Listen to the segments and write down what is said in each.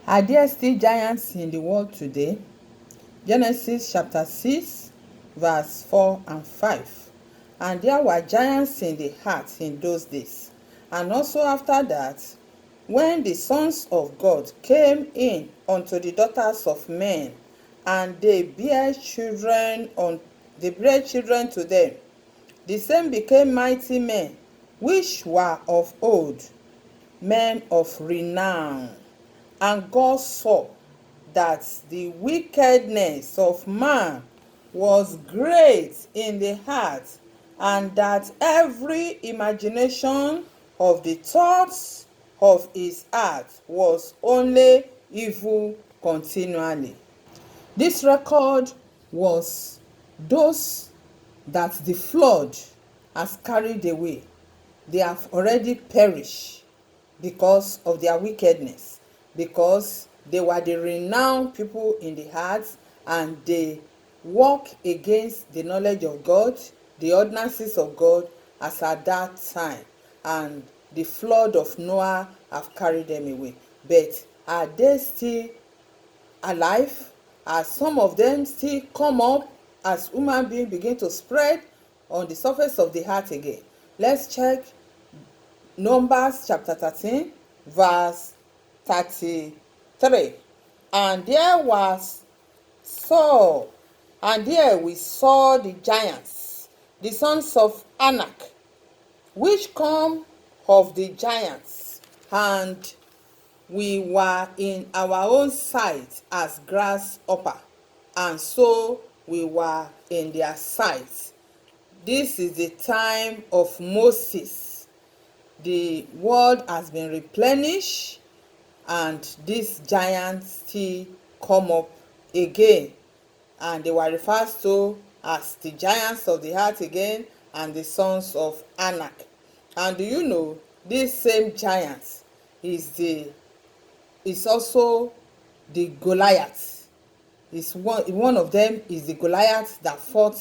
Are there still giants in the world today? Genesis chapter 6, verse 4 and 5. And there were giants in the earth in those days. And also after that, when the sons of God came in unto the daughters of men, and they bare children to them, the same became mighty men, which were of old, men of renown. And God saw that the wickedness of man was great in the heart, and that every imagination of the thoughts of his heart was only evil continually. This record was those that the flood has carried away. They have already perished because of their wickedness, because they were the renowned people in the heart, and they walk against the knowledge of God, the ordinances of God as at that time, and the flood of Noah have carried them away. But are they still alive? As some of them still come up as human beings begin to spread on the surface of the earth again? Let's check Numbers chapter 13, verse 33. And there was Saul, and there we saw the giants, the sons of Anak, which come of the giants, and we were in our own sight as grasshopper, and so we were in their sight. This is the time of Moses. The world has been replenished, and these giants still come up again, and they were referred to as the giants of the earth again, and the sons of Anak. And do you know, this same giant is also the Goliath. One of them is the Goliath that fought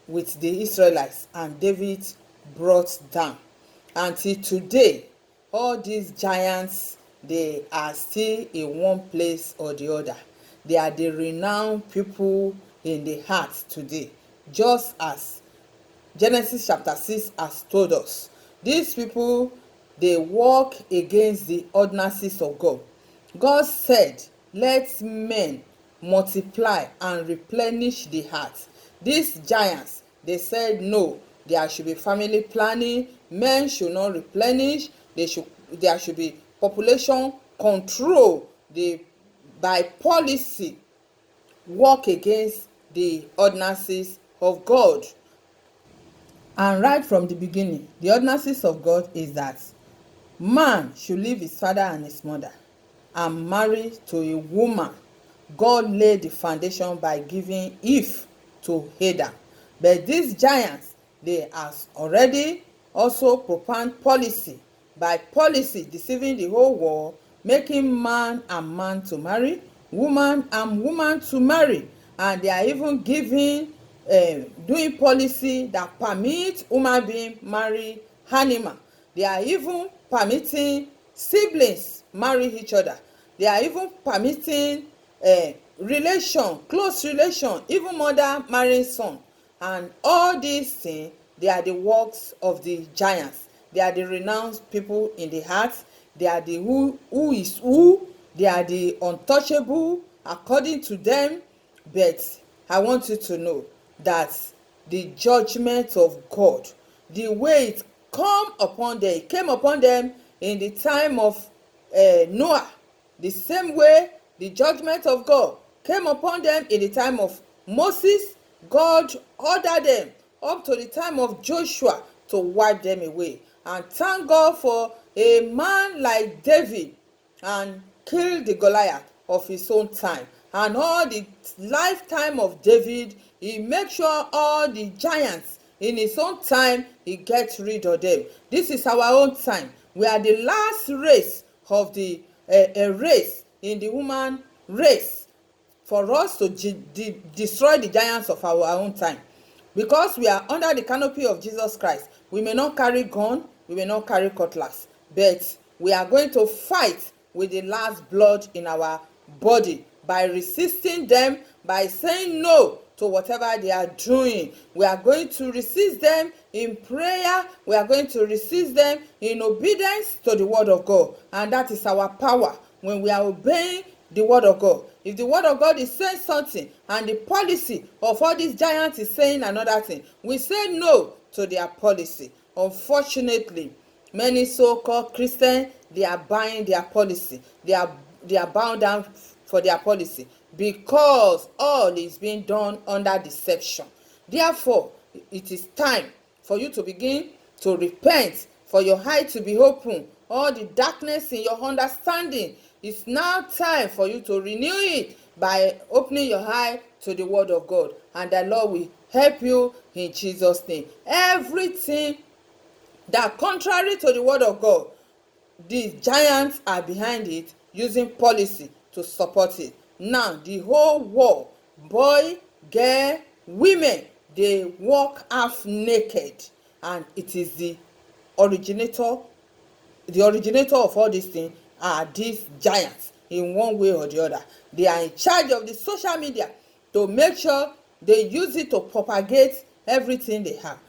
with the Israelites and David brought down. Until today, all these giants, they are still in one place or the other. They are the renowned people in the heart today, just as Genesis chapter 6 has told us. These people, they walk against the ordinances of God. God said, let men multiply and replenish the earth. These giants, they said no, there should be family planning, men should not replenish, there should be population control. They, by policy, work against the ordinances of God. And right from the beginning, the ordinances of God is that man should leave his father and his mother and marry to a woman. God laid the foundation by giving Eve to Adam. But these giants, they have already also propounded policy, by policy deceiving the whole world, making man and man to marry, woman and woman to marry. And they are even giving doing policy that permit human being marry animal. They are even permitting siblings marry each other. They are even permitting close relation, even mother marrying son. And all these things, they are the works of the giants. They are the renowned people in the heart. They are the who is who. They are the untouchable according to them. But I want you to know that the judgment of God, the way it came upon them in the time of Noah, the same way the judgment of God came upon them in the time of Moses. God ordered them up to the time of Joshua to wipe them away. And thank God for a man like David, and kill the Goliath of his own time. And all the lifetime of David, he makes sure all the giants in his own time, he gets rid of them. This is our own time. We are the last race of the race in the human race, for us to destroy the giants of our own time. Because we are under the canopy of Jesus Christ, we may not carry gun, we may not carry cutlass, but we are going to fight with the last blood in our body, by resisting them, by saying no to whatever they are doing. We are going to resist them in prayer. We are going to resist them in obedience to the word of God. And that is our power when we are obeying the word of God. If the word of God is saying something and the policy of all these giants is saying another thing, we say no to their policy. Unfortunately, many so-called Christians, they are buying their policy. They are bound down for their policy because all is being done under deception. Therefore, it is time for you to begin to repent, for your eye to be open. All the darkness in your understanding, it's now time for you to renew it by opening your eye to the word of God, and the Lord will help you in Jesus' name. Everything that contrary to the word of God, these giants are behind it, using policy to support it. Now the whole world, boy, girl, women, they walk half naked, and it is originator the originator of all these things are these giants in one way or the other. They are in charge of the social media to make sure they use it to propagate everything they have.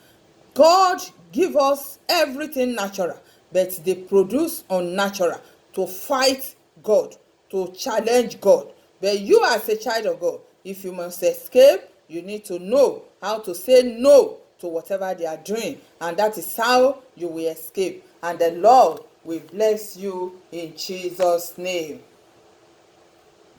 God give us everything natural, but they produce unnatural to fight God, to challenge God. But you as a child of God, if you must escape, you need to know how to say no to whatever they are doing, and that is how you will escape. And the Lord will bless you in Jesus' name.